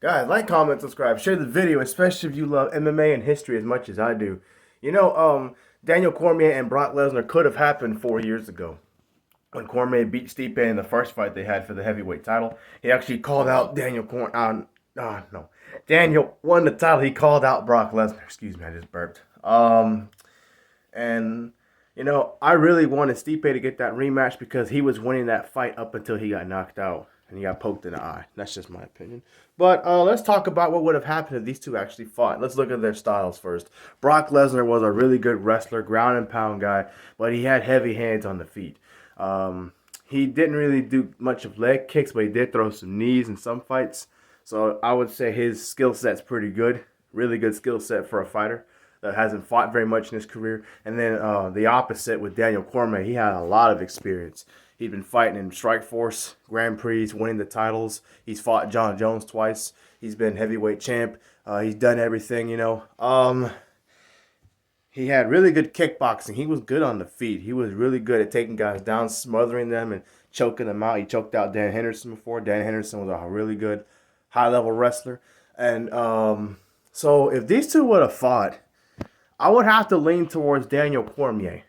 Guys, like, comment, subscribe, share the video, especially if you love MMA and history as much as I do. Daniel Cormier and Brock Lesnar could have happened 4 years ago when Cormier beat Stipe in the first fight they had for the heavyweight title. He actually called out Daniel Cormier. No, Daniel won the title. He called out Brock Lesnar. Excuse me, I just burped. And I really wanted Stipe to get that rematch because he was winning that fight up until he got knocked out and he got poked in the eye. That's just my opinion. But let's talk about what would have happened if these two actually fought. Let's look at their styles first. Brock Lesnar was a really good wrestler, ground and pound guy, but he had heavy hands on the feet. He didn't really do much of leg kicks, but he did throw some knees in some fights. So I would say his skill set's pretty good. Really good skill set for a fighter that hasn't fought very much in his career. And then the opposite with Daniel Cormier, he had a lot of experience. He'd been fighting in Strikeforce, Grand Prix, winning the titles. He's fought John Jones twice. He's been heavyweight champ. He's done everything. He had really good kickboxing. He was good on the feet. He was really good at taking guys down, smothering them, and choking them out. He choked out Dan Henderson before. Dan Henderson was a really good high-level wrestler. And so if these two would have fought, I would have to lean towards Daniel Cormier,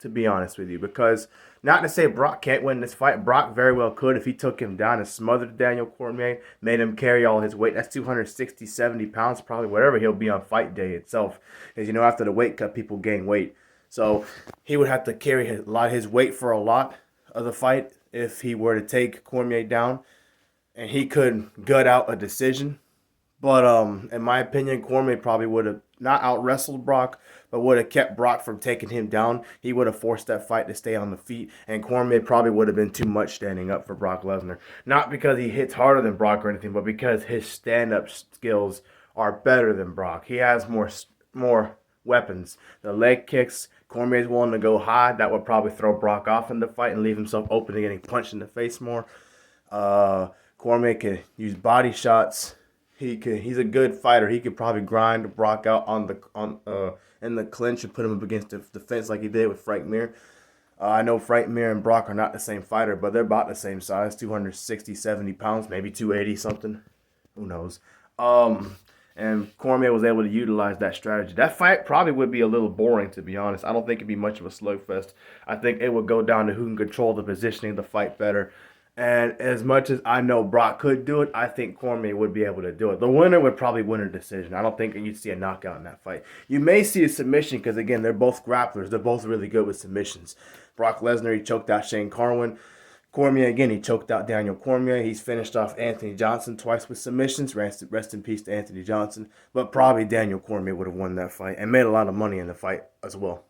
to be honest with you, because not to say Brock can't win this fight. Brock very well could if he took him down and smothered Daniel Cormier, made him carry all his weight. That's 260, 70 pounds, probably whatever he'll be on fight day itself. As after the weight cut, people gain weight. So he would have to carry a lot of his weight for a lot of the fight if he were to take Cormier down. And he could gut out a decision. But in my opinion, Cormier probably would have not out wrestled Brock, but would have kept Brock from taking him down. He would have forced that fight to stay on the feet, and Cormier probably would have been too much standing up for Brock Lesnar. Not because he hits harder than Brock or anything, but because his stand-up skills are better than Brock. He has more weapons. The leg kicks, Cormier's willing to go high. That would probably throw Brock off in the fight and leave himself open to getting punched in the face more. Cormier can use body shots. He's a good fighter. He could probably grind Brock out in the clinch and put him up against the fence like he did with Frank Mir. I know Frank Mir and Brock are not the same fighter, but they're about the same size, 260, 70 pounds, maybe 280 something. Who knows? And Cormier was able to utilize that strategy. That fight probably would be a little boring, to be honest. I don't think it'd be much of a slugfest. I think it would go down to who can control the positioning of the fight better. And as much as I know Brock could do it, I think Cormier would be able to do it. The winner would probably win a decision. I don't think you'd see a knockout in that fight. You may see a submission because, again, they're both grapplers. They're both really good with submissions. Brock Lesnar, he choked out Shane Carwin. Cormier, again, he choked out Daniel Cormier. He's finished off Anthony Johnson twice with submissions. Rest in peace to Anthony Johnson. But probably Daniel Cormier would have won that fight and made a lot of money in the fight as well.